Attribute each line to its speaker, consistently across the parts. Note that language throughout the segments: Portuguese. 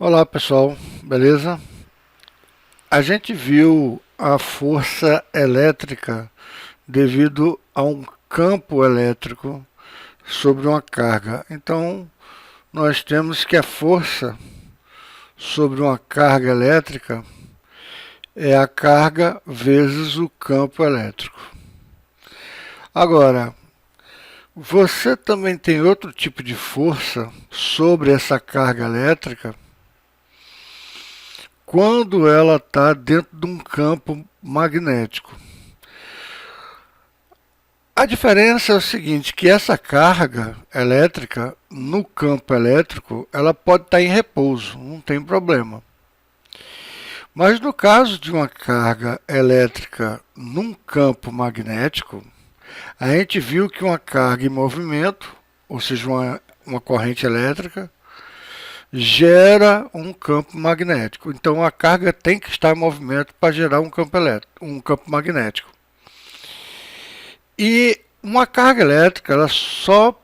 Speaker 1: Olá pessoal, beleza? A gente viu a força elétrica devido a um campo elétrico sobre uma carga. Então, nós temos que a força sobre uma carga elétrica é a carga vezes o campo elétrico. Agora, você também tem outro tipo de força sobre essa carga elétrica quando ela está dentro de um campo magnético. A diferença é o seguinte, que essa carga elétrica no campo elétrico, ela pode estar em repouso, não tem problema. Mas no caso de uma carga elétrica num campo magnético, a gente viu que uma carga em movimento, ou seja, uma corrente elétrica, gera um campo magnético. Então a carga tem que estar em movimento para gerar um campo elétrico, um campo magnético. E uma carga elétrica ela só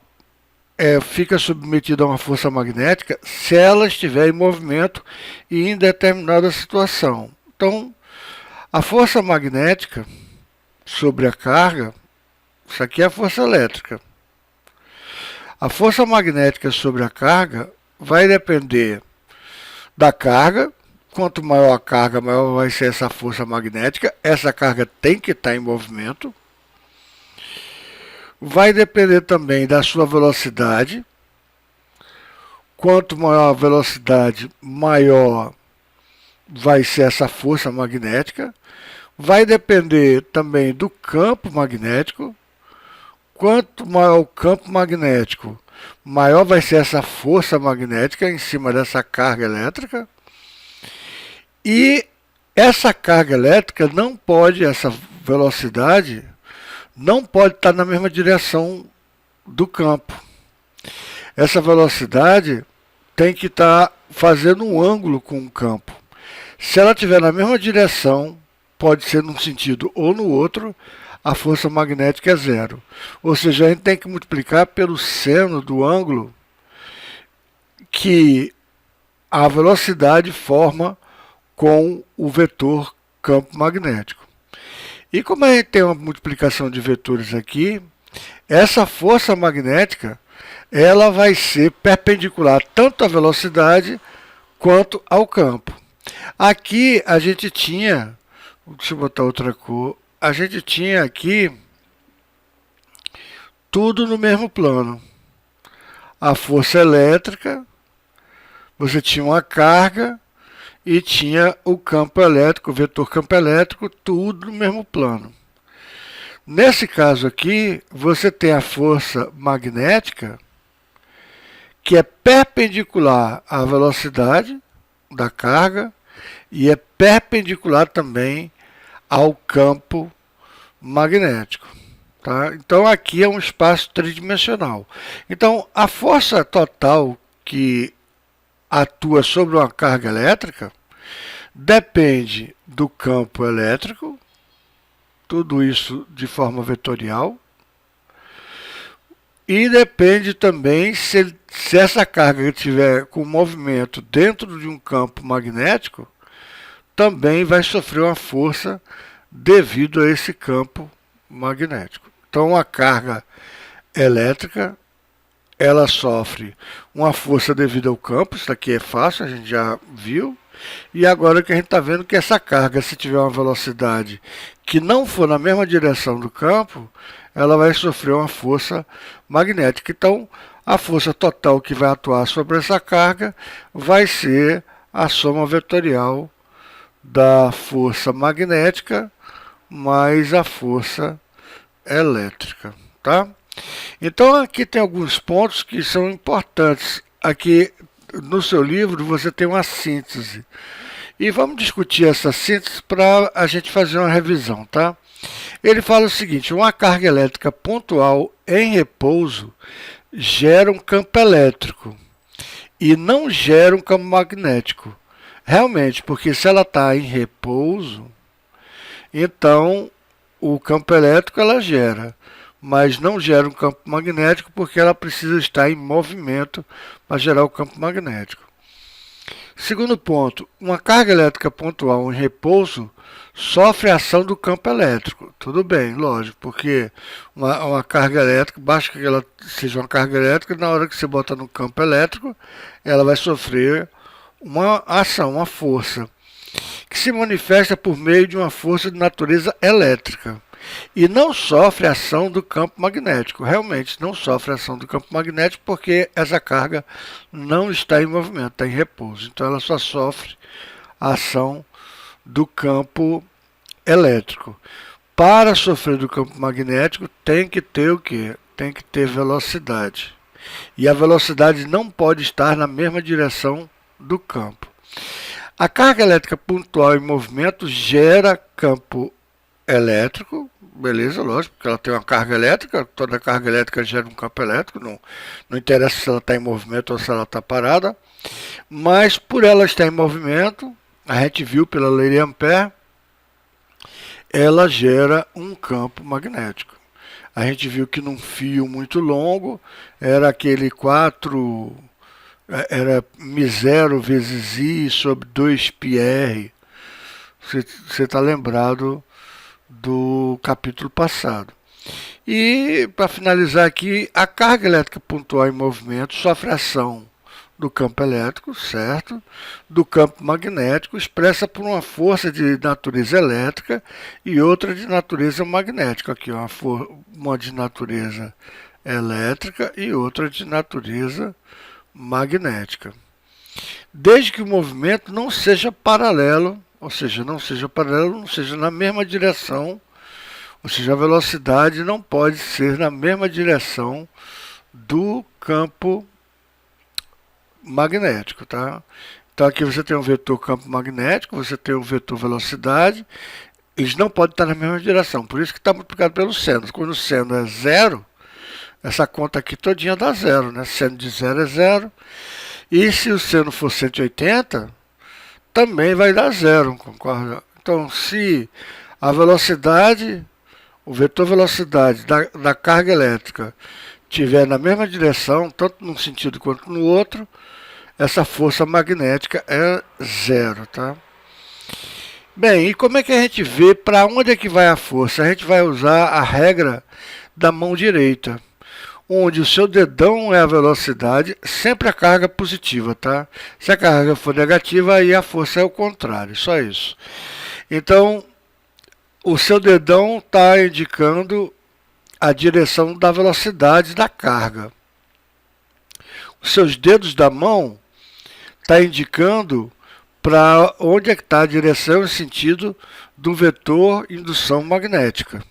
Speaker 1: fica submetida a uma força magnética se ela estiver em movimento e em determinada situação. Então, a força magnética sobre a carga, isso aqui é a força elétrica. A força magnética sobre a carga vai depender da carga. Quanto maior a carga, maior vai ser essa força magnética. Essa carga tem que estar em movimento. Vai depender também da sua velocidade. Quanto maior a velocidade, maior vai ser essa força magnética. Vai depender também do campo magnético. Quanto maior o campo magnético, maior vai ser essa força magnética em cima dessa carga elétrica. E essa carga elétrica não pode, essa velocidade, não pode estar na mesma direção do campo. Essa velocidade tem que estar fazendo um ângulo com o campo. Se ela estiver na mesma direção, pode ser num sentido ou no outro, a força magnética é zero. Ou seja, a gente tem que multiplicar pelo seno do ângulo que a velocidade forma com o vetor campo magnético. E como a gente tem uma multiplicação de vetores aqui, essa força magnética ela vai ser perpendicular tanto à velocidade quanto ao campo. Aqui a gente tinha, deixa eu botar outra cor, a gente tinha aqui tudo no mesmo plano. A força elétrica, você tinha uma carga e tinha o campo elétrico, o vetor campo elétrico, tudo no mesmo plano. Nesse caso aqui, você tem a força magnética, que é perpendicular à velocidade da carga e é perpendicular também ao campo magnético. Tá? Então aqui é um espaço tridimensional. Então a força total que atua sobre uma carga elétrica depende do campo elétrico, tudo isso de forma vetorial, e depende também se essa carga estiver com movimento dentro de um campo magnético, também vai sofrer uma força devido a esse campo magnético. Então a carga elétrica ela sofre uma força devido ao campo, isso aqui é fácil, a gente já viu. E agora que a gente está vendo que essa carga, se tiver uma velocidade que não for na mesma direção do campo, ela vai sofrer uma força magnética. Então, a força total que vai atuar sobre essa carga vai ser a soma vetorial da força magnética mais a força elétrica, tá? Então aqui tem alguns pontos que são importantes. Aqui no seu livro você tem uma síntese. E vamos discutir essa síntese para a gente fazer uma revisão, tá? Ele fala o seguinte: uma carga elétrica pontual em repouso gera um campo elétrico e não gera um campo magnético. Realmente, porque se ela está em repouso, então o campo elétrico ela gera, mas não gera um campo magnético porque ela precisa estar em movimento para gerar o campo magnético. Segundo ponto, uma carga elétrica pontual em repouso sofre a ação do campo elétrico. Tudo bem, lógico, porque uma carga elétrica, basta que ela seja uma carga elétrica, na hora que você bota no campo elétrico, ela vai sofrer uma ação, uma força, que se manifesta por meio de uma força de natureza elétrica. E não sofre ação do campo magnético. Realmente não sofre ação do campo magnético porque essa carga não está em movimento, está em repouso. Então ela só sofre a ação do campo elétrico. Para sofrer do campo magnético tem que ter o quê? Tem que ter velocidade. E a velocidade não pode estar na mesma direção do campo. A carga elétrica pontual em movimento gera campo elétrico, beleza, lógico, porque ela tem uma carga elétrica, toda carga elétrica gera um campo elétrico, não interessa se ela está em movimento ou se ela está parada, mas por ela estar em movimento, a gente viu pela lei de Ampère, ela gera um campo magnético. A gente viu que num fio muito longo, era aquele 4, era μ0 vezes I sobre 2πr, você está lembrado do capítulo passado. E, para finalizar aqui, a carga elétrica pontual em movimento sofre ação do campo elétrico, certo? Do campo magnético, expressa por uma força de natureza elétrica e outra de natureza magnética. Aqui, ó, uma de natureza elétrica e outra de natureza magnética. Desde que o movimento não seja paralelo, ou seja, não seja na mesma direção, ou seja, a velocidade não pode ser na mesma direção do campo magnético, tá? Então aqui você tem um vetor campo magnético, você tem um vetor velocidade, eles não podem estar na mesma direção, por isso que está multiplicado pelo seno. Quando o seno é zero, essa conta aqui todinha dá zero, né? Seno de zero é zero, e se o seno for 180, também vai dar zero, concorda? Então, se a velocidade, o vetor velocidade da carga elétrica estiver na mesma direção, tanto num sentido quanto no outro, essa força magnética é zero, tá? Bem, e como é que a gente vê para onde é que vai a força? A gente vai usar a regra da mão direita, onde o seu dedão é a velocidade, sempre a carga positiva, tá? Se a carga for negativa, aí a força é o contrário, só isso. Então, o seu dedão está indicando a direção da velocidade da carga. Os seus dedos da mão estão indicando para onde é que está a direção e sentido do vetor indução magnética.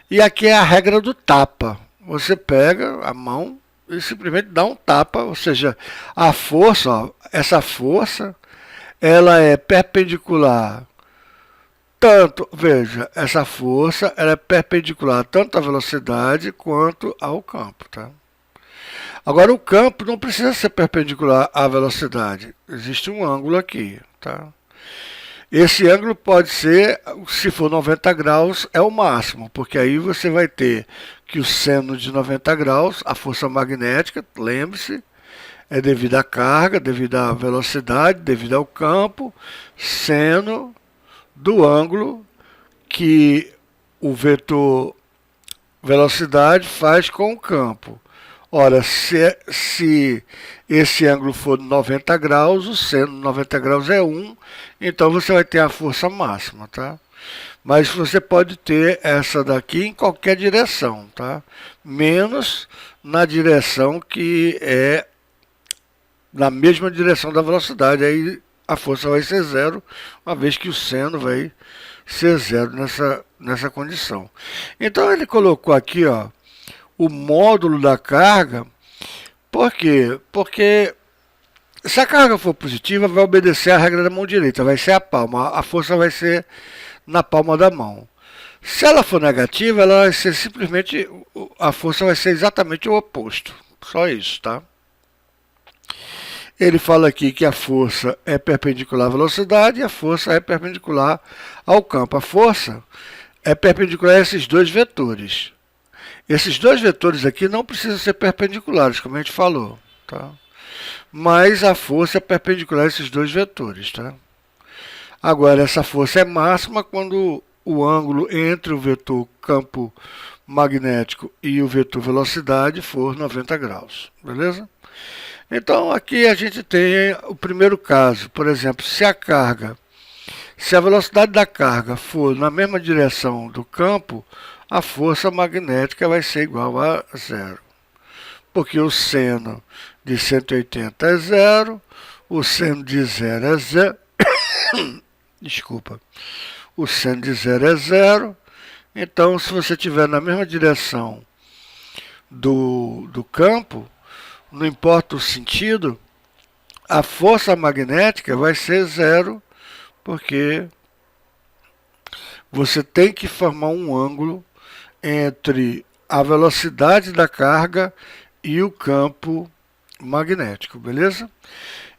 Speaker 1: E aqui é a regra do tapa. Você pega a mão e simplesmente dá um tapa, ou seja, a força, ó, essa força, ela é perpendicular tanto, veja, essa força ela é perpendicular tanto à velocidade quanto ao campo, tá? Agora o campo não precisa ser perpendicular à velocidade, existe um ângulo aqui, tá? Esse ângulo pode ser, se for 90 graus, é o máximo, porque aí você vai ter que o seno de 90 graus, a força magnética, lembre-se, é devido à carga, devido à velocidade, devido ao campo, seno do ângulo que o vetor velocidade faz com o campo. Ora, se esse ângulo for 90 graus, o seno de 90 graus é 1, então você vai ter a força máxima, tá? Mas você pode ter essa daqui em qualquer direção, tá? Menos na direção que é na mesma direção da velocidade, aí a força vai ser zero, uma vez que o seno vai ser zero nessa condição. Então ele colocou aqui, ó, o módulo da carga. Por quê? Porque se a carga for positiva, vai obedecer à regra da mão direita, vai ser a palma, a força vai ser na palma da mão. Se ela for negativa, ela vai ser simplesmente, a força vai ser exatamente o oposto, só isso, tá? Ele fala aqui que a força é perpendicular à velocidade e a força é perpendicular ao campo. A força é perpendicular a esses dois vetores. Esses dois vetores aqui não precisam ser perpendiculares, como a gente falou, tá? mais a força é perpendicular a esses dois vetores, tá? Agora, essa força é máxima quando o ângulo entre o vetor campo magnético e o vetor velocidade for 90 graus, beleza? Então, aqui a gente tem o primeiro caso, por exemplo, se a velocidade da carga for na mesma direção do campo, a força magnética vai ser igual a zero. Porque o seno de 180 é zero, o seno de zero é zero, desculpa, o seno de zero é zero, então se você estiver na mesma direção do campo, não importa o sentido, a força magnética vai ser zero, porque você tem que formar um ângulo entre a velocidade da carga e o campo magnético, beleza?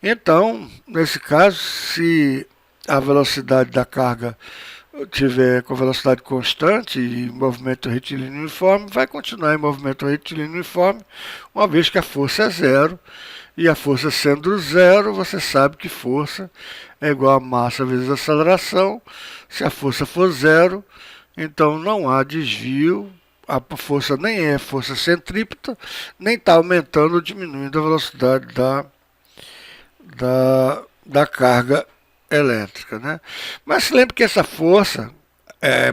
Speaker 1: Então, nesse caso, se a velocidade da carga tiver com velocidade constante e movimento retilíneo uniforme, vai continuar em movimento retilíneo uniforme, uma vez que a força é zero. E a força sendo zero, você sabe que força é igual a massa vezes a aceleração. Se a força for zero, então não há desvio, a força nem é força centrípeta, nem está aumentando ou diminuindo a velocidade da carga elétrica, né? Mas se lembre que essa força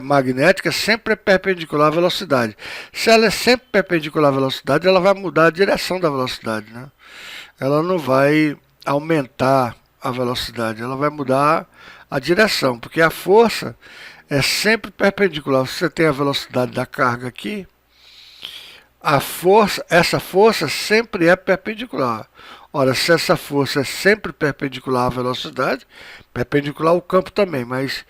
Speaker 1: magnética sempre é perpendicular à velocidade. Se ela é sempre perpendicular à velocidade, ela vai mudar a direção da velocidade, né? Ela não vai aumentar a velocidade, ela vai mudar a direção, porque a força é sempre perpendicular. Se você tem a velocidade da carga aqui, essa força sempre é perpendicular. Ora, se essa força é sempre perpendicular à velocidade, perpendicular ao campo também, mas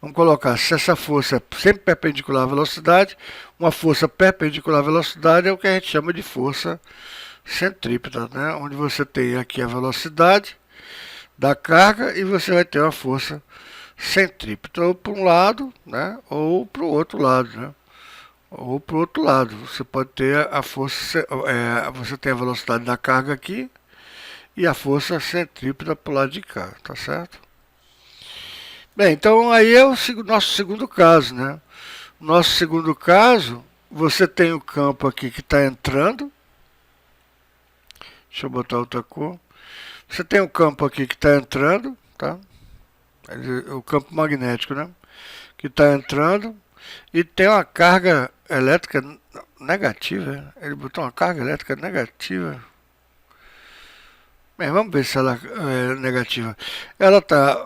Speaker 1: vamos colocar, se essa força é sempre perpendicular à velocidade, uma força perpendicular à velocidade é o que a gente chama de força centrípeta, né? Onde você tem aqui a velocidade da carga e você vai ter uma força centrípeta, ou para um lado, né? Ou para o outro lado, né? Ou para o outro lado. Você pode ter a força, você tem a velocidade da carga aqui e a força centrípeta para o lado de cá, tá certo? Bem, então aí é o nosso segundo caso, né? Nosso segundo caso, você tem o campo aqui que está entrando. Deixa eu botar outra cor. Você tem um campo aqui que está entrando, tá? O campo magnético, né? Que está entrando. E tem uma carga elétrica negativa. Ele botou uma carga elétrica negativa. Bem, vamos ver se ela é negativa.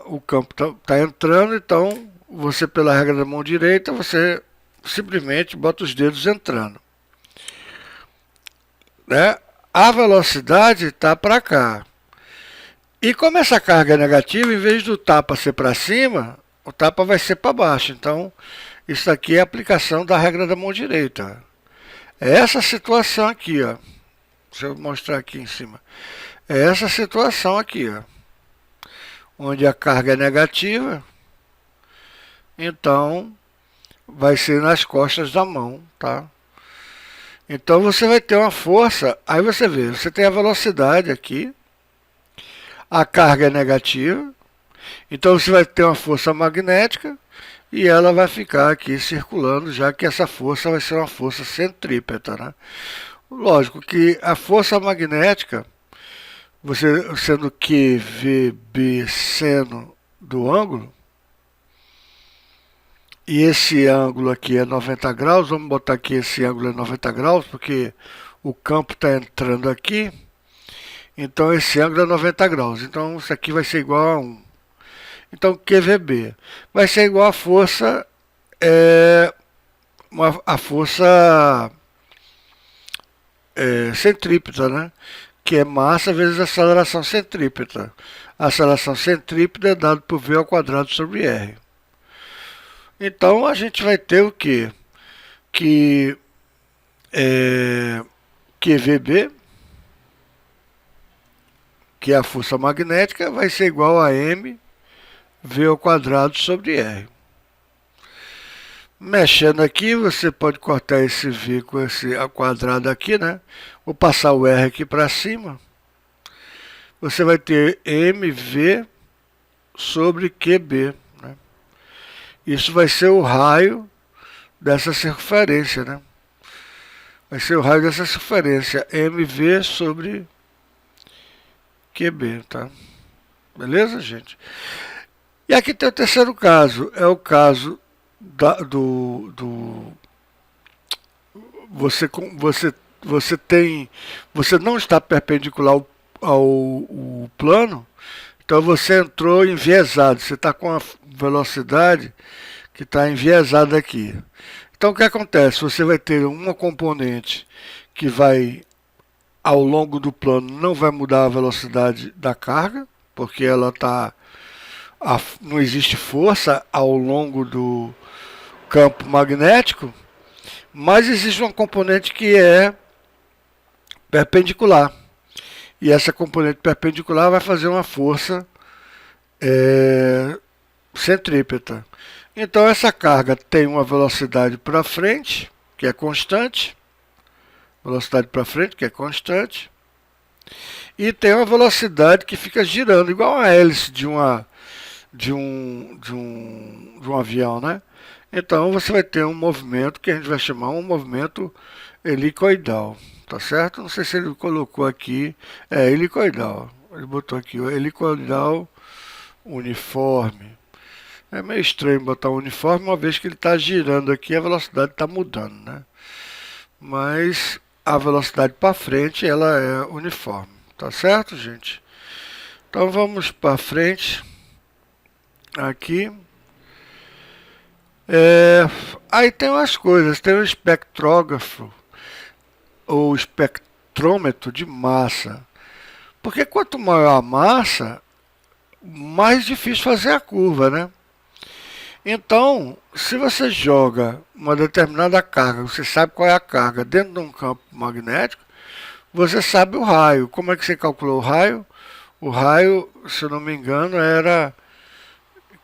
Speaker 1: O campo tá entrando, então você, pela regra da mão direita, você simplesmente bota os dedos entrando, né? A velocidade está para cá. E como essa carga é negativa, em vez do tapa ser para cima, o tapa vai ser para baixo. Então, isso aqui é a aplicação da regra da mão direita. É essa situação aqui, ó. Deixa eu mostrar aqui em cima. É essa situação aqui, ó. Onde a carga é negativa, então vai ser nas costas da mão, tá? Então você vai ter uma força, aí você vê, você tem a velocidade aqui, a carga é negativa, então você vai ter uma força magnética e ela vai ficar aqui circulando, já que essa força vai ser uma força centrípeta, né? Lógico que a força magnética, você sendo QVB seno do ângulo, e esse ângulo aqui é 90 graus, vamos botar aqui esse ângulo é 90 graus, porque o campo está entrando aqui, então esse ângulo é 90 graus, então isso aqui vai ser igual a 1. Então QVB vai ser igual a força, a força centrípeta, né? Que é massa vezes aceleração centrípeta. A aceleração centrípeta é dada por V ao quadrado sobre R. Então a gente vai ter o quê? Que QVB, que é a força magnética, vai ser igual a M V ao quadrado sobre R. Mexendo aqui, você pode cortar esse V com esse ao quadrado aqui, né? Vou passar o R aqui para cima. você vai ter MV sobre QB, né? Isso vai ser o raio dessa circunferência, né? Vai ser o raio dessa circunferência, MV sobre QB, tá? Beleza, gente? E aqui tem o terceiro caso, é o caso você não está perpendicular ao plano, então você entrou enviesado, você está com a velocidade que está enviesada aqui. Então o que acontece? Você vai ter uma componente que vai, ao longo do plano, não vai mudar a velocidade da carga, porque ela está, não existe força ao longo do campo magnético, mas existe uma componente que é perpendicular. E essa componente perpendicular vai fazer uma força centrípeta. Então essa carga tem uma velocidade para frente, que é constante, velocidade para frente, que é constante, e tem uma velocidade que fica girando, igual a hélice de um avião, né? Então você vai ter um movimento que a gente vai chamar um movimento helicoidal, tá certo? Não sei se ele colocou aqui, helicoidal, ele botou aqui, o helicoidal uniforme. É meio estranho botar um uniforme, uma vez que ele está girando aqui, a velocidade está mudando, né? Mas a velocidade para frente, ela é uniforme, tá certo, gente? Então vamos para frente, aqui. Aí tem umas coisas, tem o espectrógrafo, ou espectrômetro de massa. Porque quanto maior a massa, mais difícil fazer a curva, né? Então, se você joga uma determinada carga, você sabe qual é a carga dentro de um campo magnético, você sabe o raio. Como é que você calculou o raio? O raio, se eu não me engano, era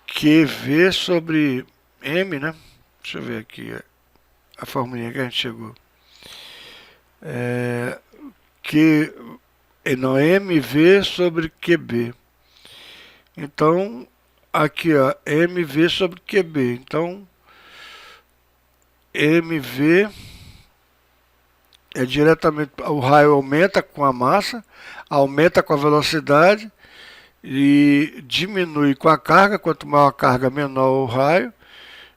Speaker 1: QV sobre M, né? Deixa eu ver aqui a formulinha que a gente chegou. Não, MV sobre QB. Então, aqui, ó, MV sobre QB. Então, MV é diretamente, o raio aumenta com a massa, aumenta com a velocidade e diminui com a carga. Quanto maior a carga, menor o raio.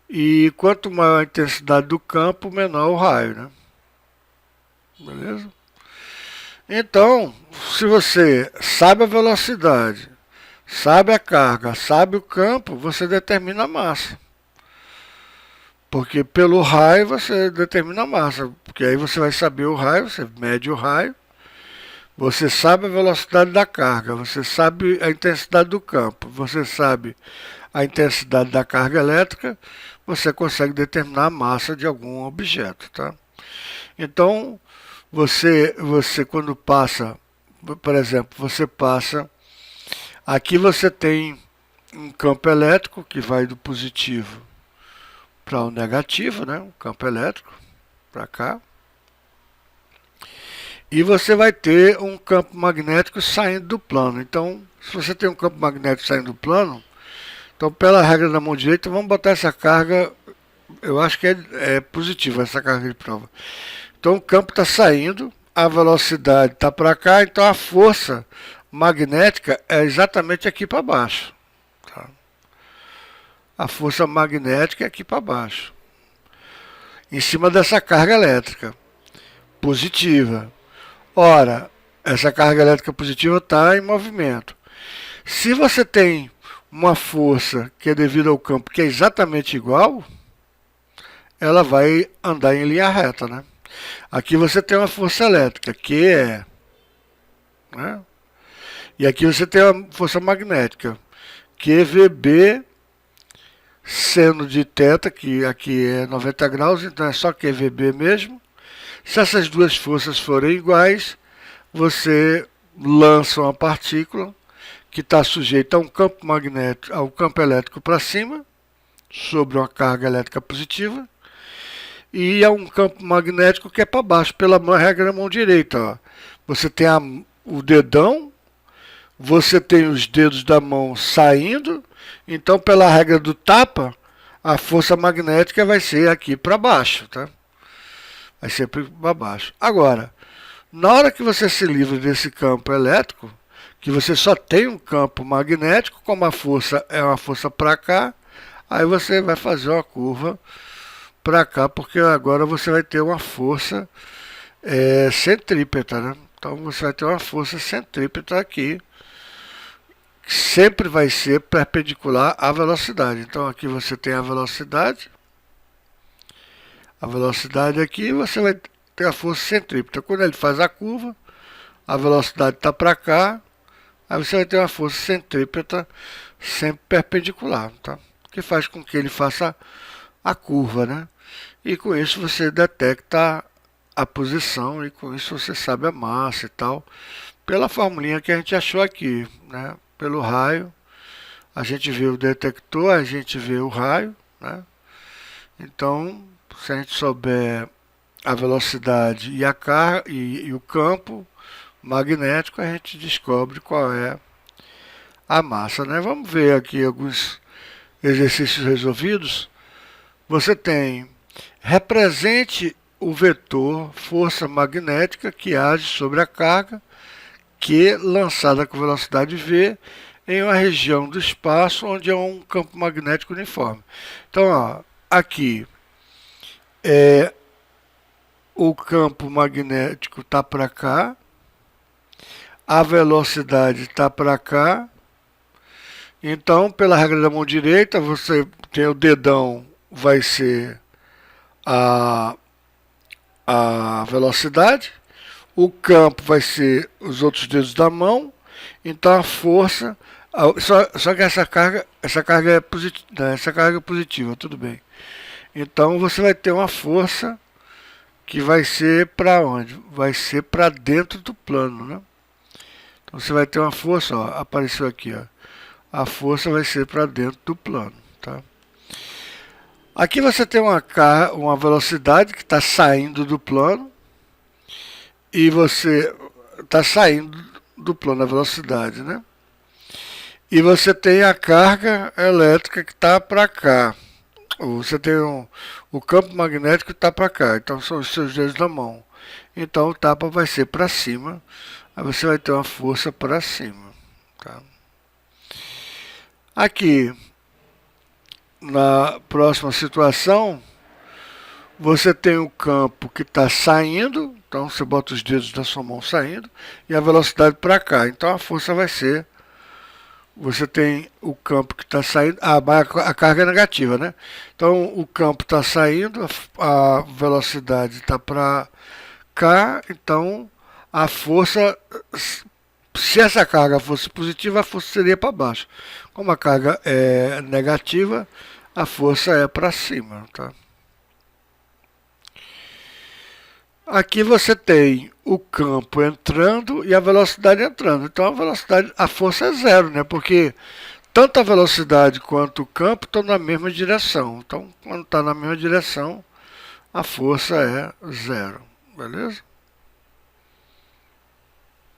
Speaker 1: E quanto maior a intensidade do campo, menor o raio, né? Beleza? Então, se você sabe a velocidade, sabe a carga, sabe o campo, você determina a massa. Porque pelo raio você determina a massa. Porque aí você vai saber o raio, você mede o raio, você sabe a velocidade da carga, você sabe a intensidade do campo, você sabe a intensidade da carga elétrica, você consegue determinar a massa de algum objeto, tá? Então, você quando passa, por exemplo, você passa, aqui você tem um campo elétrico que vai do positivo para o negativo, né? Um campo elétrico para cá. E você vai ter um campo magnético saindo do plano. Então, se você tem um campo magnético saindo do plano, então pela regra da mão direita, vamos botar essa carga, eu acho que é positiva essa carga de prova. Então o campo está saindo, a velocidade está para cá, então a força magnética é exatamente aqui para baixo. Tá? A força magnética é aqui para baixo, em cima dessa carga elétrica positiva. Ora, essa carga elétrica positiva está em movimento. Se você tem uma força que é devido ao campo que é exatamente igual, ela vai andar em linha reta, né? Aqui você tem uma força elétrica, que né? E aqui você tem uma força magnética, QVB seno de θ, que aqui é 90 graus, então é só QVB mesmo. Se essas duas forças forem iguais, você lança uma partícula que está sujeita a um campo magnético, ao campo elétrico para cima, sobre uma carga elétrica positiva, e a um campo magnético que é para baixo, pela regra da mão direita. Ó. Você tem o dedão, você tem os dedos da mão saindo, então pela regra do tapa, a força magnética vai ser aqui para baixo, tá? Vai ser para baixo. Agora, na hora que você se livra desse campo elétrico, que você só tem um campo magnético, como a força é uma força para cá, aí você vai fazer uma curva para cá, porque agora você vai ter uma força centrípeta, né? Então você vai ter uma força centrípeta aqui, que sempre vai ser perpendicular à velocidade. Então aqui você tem a velocidade aqui, você vai ter a força centrípeta. Quando ele faz a curva, a velocidade está para cá, aí você vai ter uma força centrípeta sempre perpendicular, tá? Que faz com que ele faça a curva, né? E com isso você detecta a posição e com isso você sabe a massa e tal, pela formulinha que a gente achou aqui, né? Pelo raio, a gente vê o detector, a gente vê o raio, né? Então, se a gente souber a velocidade e a carga e o campo magnético, a gente descobre qual é a massa, né? Vamos ver aqui alguns exercícios resolvidos. Você tem: represente o vetor força magnética que age sobre a carga Q lançada com velocidade v em uma região do espaço onde há um campo magnético uniforme. Então, ó, aqui o campo magnético está para cá, a velocidade está para cá. Então, pela regra da mão direita, você tem o dedão, vai ser a velocidade, o campo vai ser os outros dedos da mão, então a força, só que essa carga é positiva, né? Essa carga é positiva, tudo bem. Então você vai ter uma força que vai ser para onde? Vai ser para dentro do plano, né? Então você vai ter uma força, ó, apareceu aqui, ó. A força vai ser para dentro do plano, tá? Aqui você tem uma velocidade que está saindo do plano e você está saindo do plano a velocidade, né? E você tem a carga elétrica que está para cá. Você tem o campo magnético que está para cá, então são os seus dedos da mão. Então o tapa vai ser para cima, aí você vai ter uma força para cima, tá? Aqui, na próxima situação, você tem o campo que está saindo, então você bota os dedos da sua mão saindo, e a velocidade para cá. Então a força vai ser, você tem o campo que está saindo, a carga é negativa, né? Então o campo está saindo, a velocidade está para cá, então a força, se essa carga fosse positiva, a força seria para baixo. Como a carga é negativa, a força é para cima, tá? Aqui você tem o campo entrando e a velocidade entrando. Então a força é zero, né? Porque tanto a velocidade quanto o campo estão na mesma direção. Então, quando está na mesma direção, a força é zero, beleza?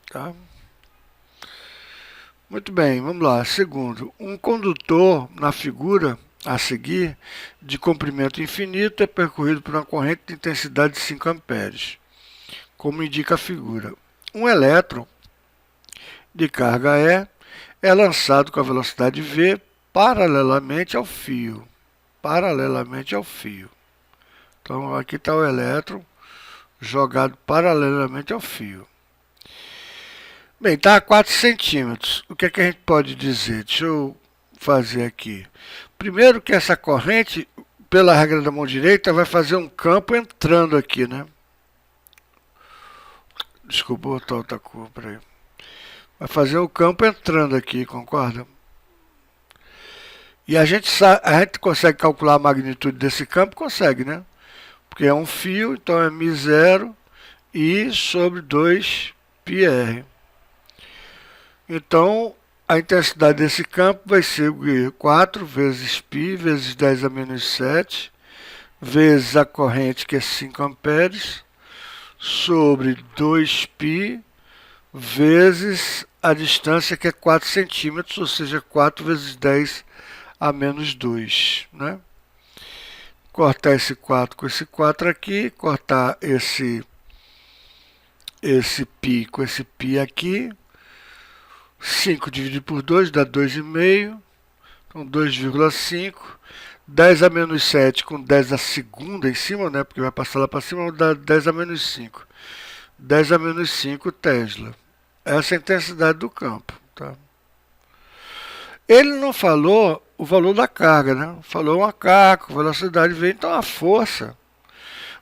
Speaker 1: Tá? Muito bem, vamos lá. Segundo, um condutor na figura a seguir, de comprimento infinito, é percorrido por uma corrente de intensidade de 5 amperes, como indica a figura. Um elétron de carga E é lançado com a velocidade v paralelamente ao fio. Paralelamente ao fio. Então aqui está o elétron jogado paralelamente ao fio. Bem, está a 4 centímetros. O que é que a gente pode dizer? Deixa eu fazer aqui. Primeiro que essa corrente, pela regra da mão direita, vai fazer um campo entrando aqui, né? Desculpa, vou botar outra cor, peraí. Vai fazer o campo entrando aqui, concorda? E a gente consegue calcular a magnitude desse campo? Consegue, né? Porque é um fio, então é μ0 I sobre 2πr. Então, a intensidade desse campo vai ser 4 vezes π vezes 10 a menos 7 vezes a corrente, que é 5 amperes, sobre 2π vezes a distância que é 4 centímetros, ou seja, 4 vezes 10 a menos 2, né? Cortar esse 4 com esse 4 aqui, cortar esse π com esse π aqui. 5 dividido por 2 dá 2,5. Então 2,5. 10 a menos 7 com 10 a segunda em cima, né? Porque vai passar lá para cima, dá 10 a menos 5. 10 a menos 5 Tesla. Essa é a intensidade do campo, tá? Ele não falou o valor da carga, né? Falou uma carga, velocidade V. Então a força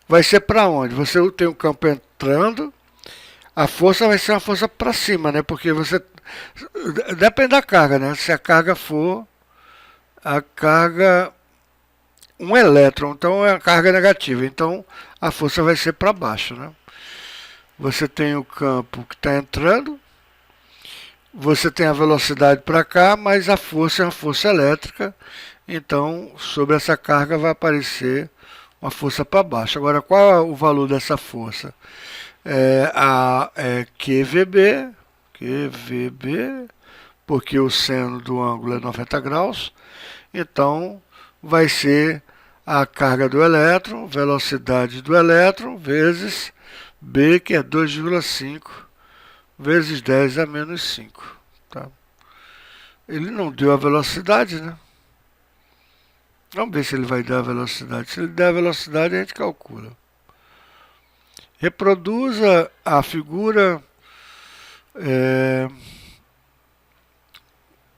Speaker 1: vai ser para onde? Você tem o campo entrando, a força vai ser uma força para cima, né? Porque você... Depende da carga, né? Se a carga for a carga... um elétron, então é a carga negativa. Então a força vai ser para baixo, né? Você tem o campo que está entrando, você tem a velocidade para cá, mas a força é uma força elétrica, então sobre essa carga vai aparecer uma força para baixo. Agora, qual é o valor dessa força? QVB, porque o seno do ângulo é 90 graus, então vai ser a carga do elétron, velocidade do elétron, vezes B, que é 2,5 vezes 10 a menos 5. Tá? Ele não deu a velocidade, né? Vamos ver se ele vai dar a velocidade. Se ele der a velocidade, a gente calcula. Reproduza a figura,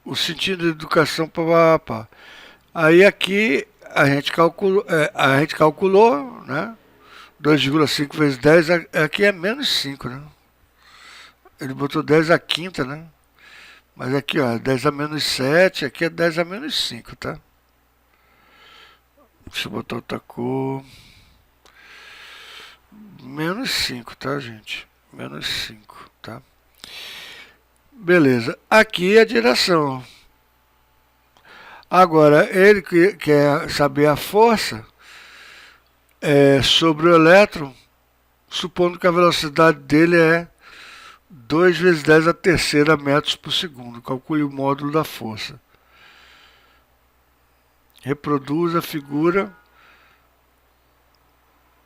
Speaker 1: o sentido de educação, pá. Aí aqui a gente calculou, né? 2,5 vezes 10, aqui é menos 5, né? Ele botou 10 a quinta, né? Mas aqui, ó, 10 a menos 7, aqui é 10 a menos 5, tá? Deixa eu botar outra cor. Menos 5, tá, gente? Menos 5, tá? Beleza. Aqui é a direção. Agora, ele quer saber a força sobre o elétron, supondo que a velocidade dele é 2 vezes 10 a terceira metros por segundo. Calcule o módulo da força. Reproduz a figura.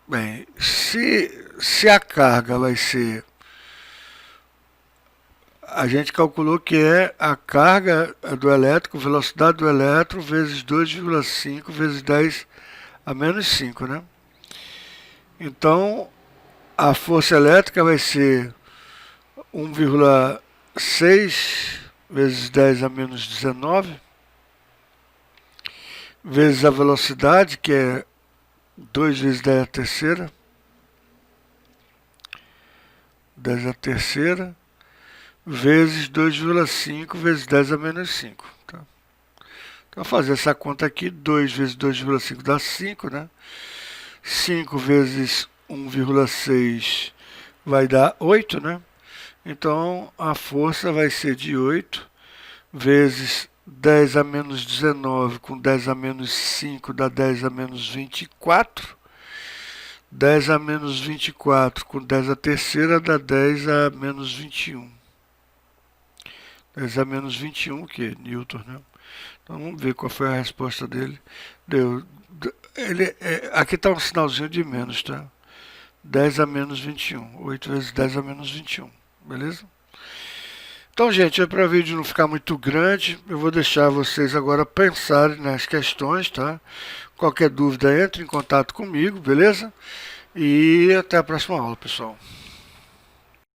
Speaker 1: Bem, se a carga vai ser... A gente calculou que é a carga do elétrico, velocidade do elétron, vezes 2,5 vezes 10 a menos 5, né? Então, a força elétrica vai ser 1,6 vezes 10 a menos 19, vezes a velocidade, que é 2 vezes 10 a terceira, 10 a terceira, vezes 2,5 vezes 10 a menos 5. Tá? Então, fazer essa conta aqui, 2 vezes 2,5 dá 5, né? 5 vezes 1,6 vai dar 8, né? Então, a força vai ser de 8 vezes 10 a menos 19 com 10 a menos 5 dá 10 a menos 24. 10 a menos 24 com 10 a terceira dá 10 a menos 21. 10 a menos 21, que é Newton, né? Então vamos ver qual foi a resposta dele. Deu. Aqui está um sinalzinho de menos, tá? 10 a menos 21. 8 vezes 10 a menos 21. Beleza? Então, gente, para o vídeo não ficar muito grande, eu vou deixar vocês agora pensarem nas questões, tá? Qualquer dúvida, entre em contato comigo, beleza? E até a próxima aula, pessoal.